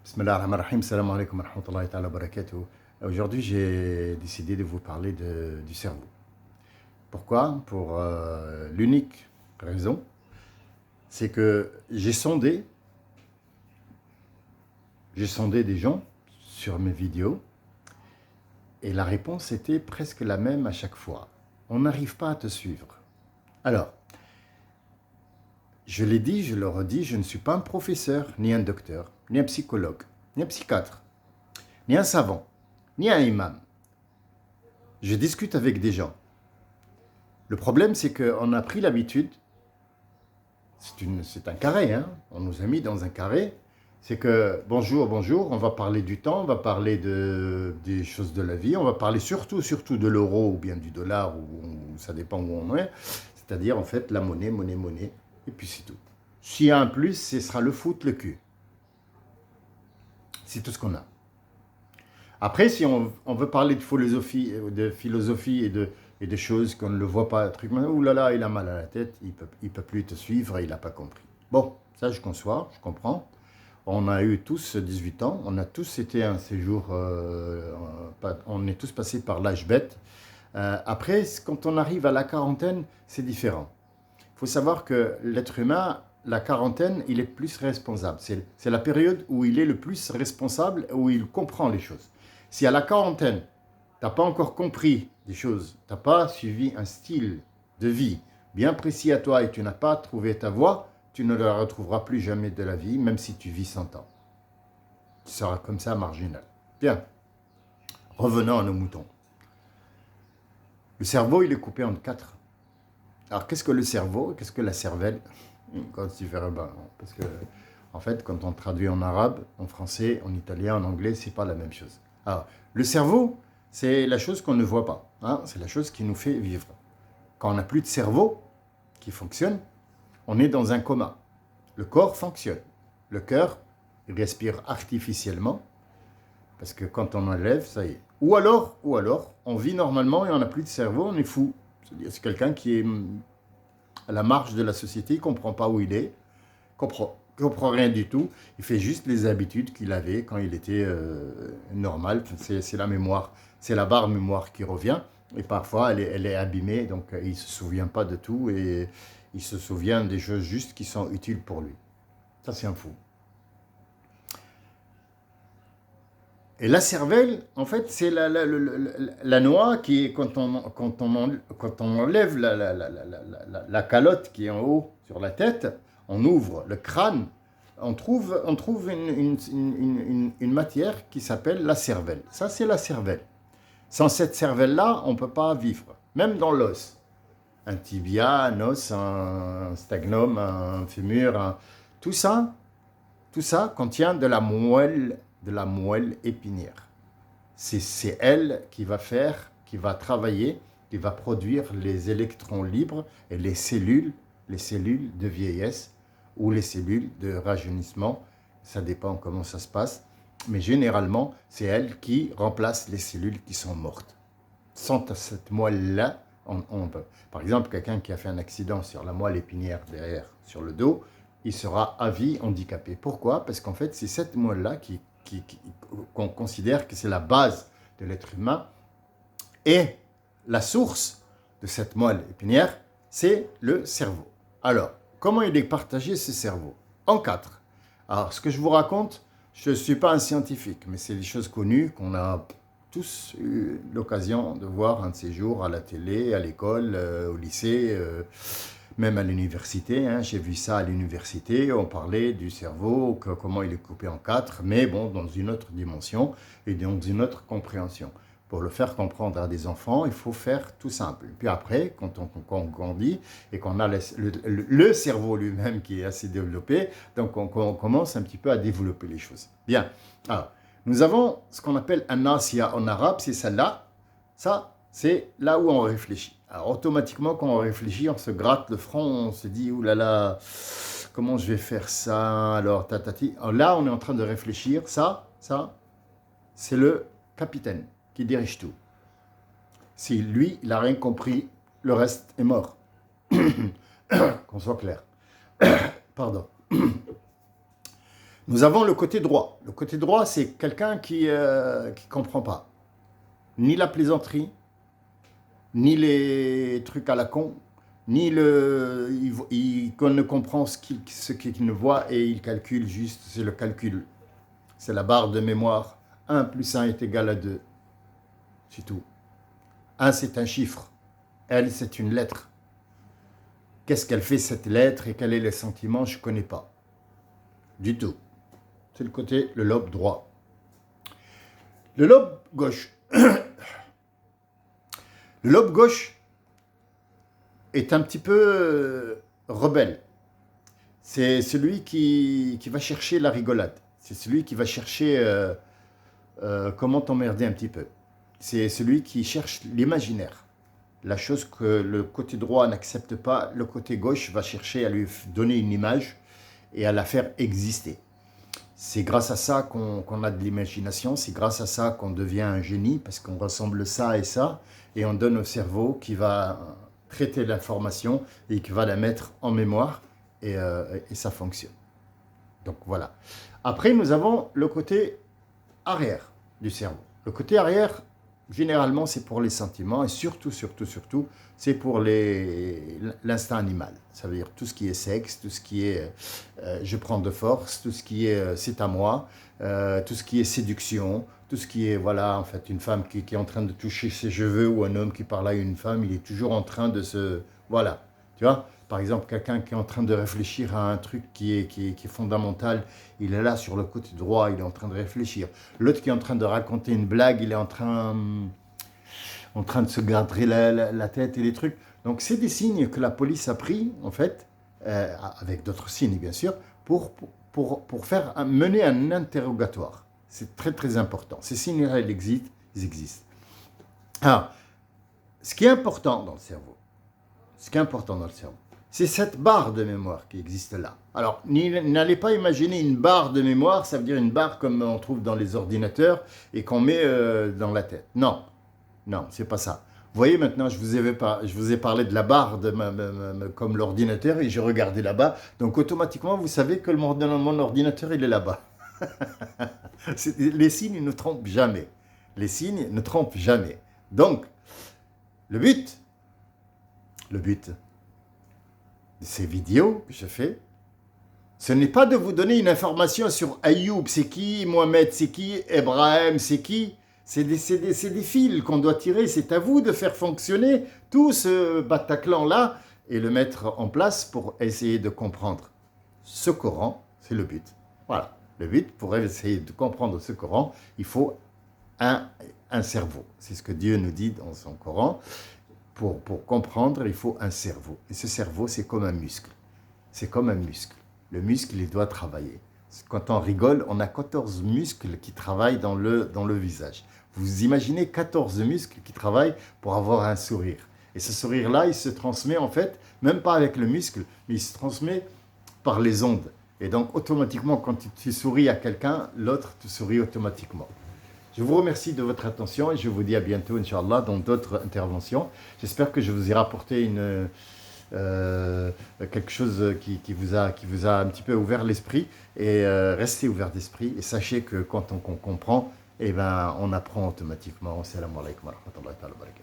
Bismillah ar-Rahman ar-Rahim, salam alaikum wa rahmatullahi ta'ala wa barakatuh. Aujourd'hui, j'ai décidé de vous parler du cerveau. Pourquoi? Pour l'unique raison, c'est que j'ai sondé des gens sur mes vidéos et la réponse était presque la même à chaque fois. On n'arrive pas à te suivre. Alors, je l'ai dit, je le redis, je ne suis pas un professeur, ni un docteur, ni un psychologue, ni un psychiatre, ni un savant, ni un imam. Je discute avec des gens. Le problème, c'est qu'on a pris l'habitude, c'est un carré, hein, on nous a mis dans un carré, c'est que bonjour, bonjour, on va parler du temps, on va parler des choses de la vie, on va parler surtout de l'euro ou bien du dollar, ou ça dépend où on est, c'est-à-dire en fait la monnaie, et puis c'est tout. S'il y a un plus, ce sera le foot, le cul. C'est tout ce qu'on a. Après, si on veut parler de philosophie et de choses qu'on ne le voit pas, truc, ouh là là, il a mal à la tête, il peut plus te suivre, il n'a pas compris. Bon, ça je conçois, je comprends. On a eu tous 18 ans, on a tous été un séjour, on est tous passés par l'âge bête. Après, quand on arrive à la quarantaine, c'est différent. Il faut savoir que l'être humain, la quarantaine, il est plus responsable. C'est la période où il est le plus responsable, où il comprend les choses. Si à la quarantaine, tu n'as pas encore compris des choses, tu n'as pas suivi un style de vie bien précis à toi et tu n'as pas trouvé ta voie, tu ne la retrouveras plus jamais de la vie, même si tu vis 100 ans. Tu seras comme ça marginal. Bien, revenons à nos moutons. Le cerveau, il est coupé en 4. Alors, qu'est-ce que le cerveau? Qu'est-ce que la cervelle? Quand tu fais parce que, en fait, quand on traduit en arabe, en français, en italien, en anglais, c'est pas la même chose. Alors, le cerveau, c'est la chose qu'on ne voit pas. Hein, c'est la chose qui nous fait vivre. Quand on n'a plus de cerveau qui fonctionne, on est dans un coma. Le corps fonctionne. Le cœur, il respire artificiellement, parce que quand on enlève, ça y est. Ou alors, on vit normalement et on n'a plus de cerveau, on est fou. C'est quelqu'un qui est à la marge de la société, il ne comprend pas où il est, il ne comprend rien du tout, il fait juste les habitudes qu'il avait quand il était normal, c'est la mémoire, c'est la barre mémoire qui revient, et parfois elle est abîmée, donc il ne se souvient pas de tout, et il se souvient des choses justes qui sont utiles pour lui. Ça, c'est un fou. Et la cervelle, en fait, c'est la noix qui est, quand on enlève la calotte qui est en haut sur la tête, on ouvre le crâne, on trouve une matière qui s'appelle la cervelle. Ça, c'est la cervelle. Sans cette cervelle-là, on ne peut pas vivre, même dans l'os. Un tibia, un os, un sternum, un fémur, tout ça contient de la moelle épinière. C'est elle qui va travailler, qui va produire les électrons libres et les cellules de vieillesse ou les cellules de rajeunissement. Ça dépend comment ça se passe. Mais généralement, c'est elle qui remplace les cellules qui sont mortes. Sans cette moelle-là, on peut. Par exemple, quelqu'un qui a fait un accident sur la moelle épinière derrière, sur le dos, il sera à vie handicapé. Pourquoi? Parce qu'en fait, c'est cette moelle-là qu'on considère que c'est la base de l'être humain. Et la source de cette moelle épinière, c'est le cerveau. Alors, comment il est partagé, ce cerveau? En 4. Alors, ce que je vous raconte, je ne suis pas un scientifique, mais c'est des choses connues qu'on a tous eu l'occasion de voir un de ces jours à la télé, à l'école, au lycée, même à l'université. Hein. J'ai vu ça à l'université, on parlait du cerveau, comment il est coupé en 4, mais bon, dans une autre dimension et dans une autre compréhension. Pour le faire comprendre à des enfants, il faut faire tout simple. Puis après, quand on grandit et qu'on a le cerveau lui-même qui est assez développé, donc on commence un petit peu à développer les choses. Bien, alors, nous avons ce qu'on appelle un nasiya en arabe, c'est celle-là. Ça, c'est là où on réfléchit. Alors automatiquement, quand on réfléchit, on se gratte le front, on se dit, oulala, comment je vais faire ça? Alors, tatati. Alors là, on est en train de réfléchir. Ça, c'est le capitaine qui dirige tout. Si lui, il n'a rien compris, le reste est mort. Qu'on soit clair. Pardon. Nous avons le côté droit. Le côté droit, c'est quelqu'un qui ne comprend pas ni la plaisanterie, ni les trucs à la con, ni qu'on ne comprend ce qu'il ne voit et il calcule juste, c'est le calcul. C'est la barre de mémoire. 1 plus 1 est égal à 2. C'est tout. 1, c'est un chiffre. Elle, c'est une lettre. Qu'est-ce qu'elle fait cette lettre et quel est le sentiment, je ne connais pas. Du tout. C'est le lobe droit. Le lobe gauche. Le lobe gauche est un petit peu rebelle. C'est celui qui va chercher la rigolade. C'est celui qui va chercher comment t'emmerder un petit peu. C'est celui qui cherche l'imaginaire. La chose que le côté droit n'accepte pas, le côté gauche va chercher à lui donner une image et à la faire exister. C'est grâce à ça qu'on a de l'imagination, c'est grâce à ça qu'on devient un génie, parce qu'on ressemble ça, et on donne au cerveau qui va traiter l'information et qui va la mettre en mémoire, et ça fonctionne. Donc voilà. Après, nous avons le côté arrière du cerveau. Le côté arrière, généralement, c'est pour les sentiments, et surtout, c'est pour l'instinct animal. Ça veut dire tout ce qui est sexe, tout ce qui est je prends de force, tout ce qui est c'est à moi, tout ce qui est séduction, tout ce qui est, voilà, en fait, une femme qui est en train de toucher ses cheveux ou un homme qui parle à une femme, il est toujours en train de se... Voilà, tu vois. Par exemple, quelqu'un qui est en train de réfléchir à un truc qui est fondamental, il est là sur le côté droit, il est en train de réfléchir. L'autre qui est en train de raconter une blague, il est en train de se garder la tête et les trucs. Donc, c'est des signes que la police a pris, en fait, avec d'autres signes, bien sûr, pour mener un interrogatoire. C'est très, très important. Ces signes-là, ils existent. Alors, ce qui est important dans le cerveau, c'est cette barre de mémoire qui existe là. Alors, n'allez pas imaginer une barre de mémoire, ça veut dire une barre comme on trouve dans les ordinateurs et qu'on met dans la tête. Non, c'est pas ça. Vous voyez, maintenant, je vous ai parlé de la barre comme l'ordinateur et j'ai regardé là-bas. Donc, automatiquement, vous savez que mon ordinateur, il est là-bas. Les signes ne trompent jamais. Donc, le but de ces vidéos que je fais, ce n'est pas de vous donner une information sur Ayoub, c'est qui, Mohamed, c'est qui, Ibrahim, c'est qui. C'est des fils qu'on doit tirer. C'est à vous de faire fonctionner tout ce Bataclan-là et le mettre en place pour essayer de comprendre ce Coran. C'est le but. Voilà. Le but, pour essayer de comprendre ce Coran, il faut un cerveau. C'est ce que Dieu nous dit dans son Coran. Pour comprendre, il faut un cerveau. Et ce cerveau, c'est comme un muscle. Le muscle, il doit travailler. Quand on rigole, on a 14 muscles qui travaillent dans le visage. Vous imaginez 14 muscles qui travaillent pour avoir un sourire. Et ce sourire-là, il se transmet en fait, même pas avec le muscle, mais il se transmet par les ondes. Et donc, automatiquement, quand tu souris à quelqu'un, l'autre te sourit automatiquement. Je vous remercie de votre attention et je vous dis à bientôt, Inch'Allah, dans d'autres interventions. J'espère que je vous ai rapporté quelque chose qui vous a un petit peu ouvert l'esprit. Et restez ouvert d'esprit et sachez que quand on comprend, eh ben, on apprend automatiquement. Assalamu alaikum wa rahmatullahi wa barakatuh.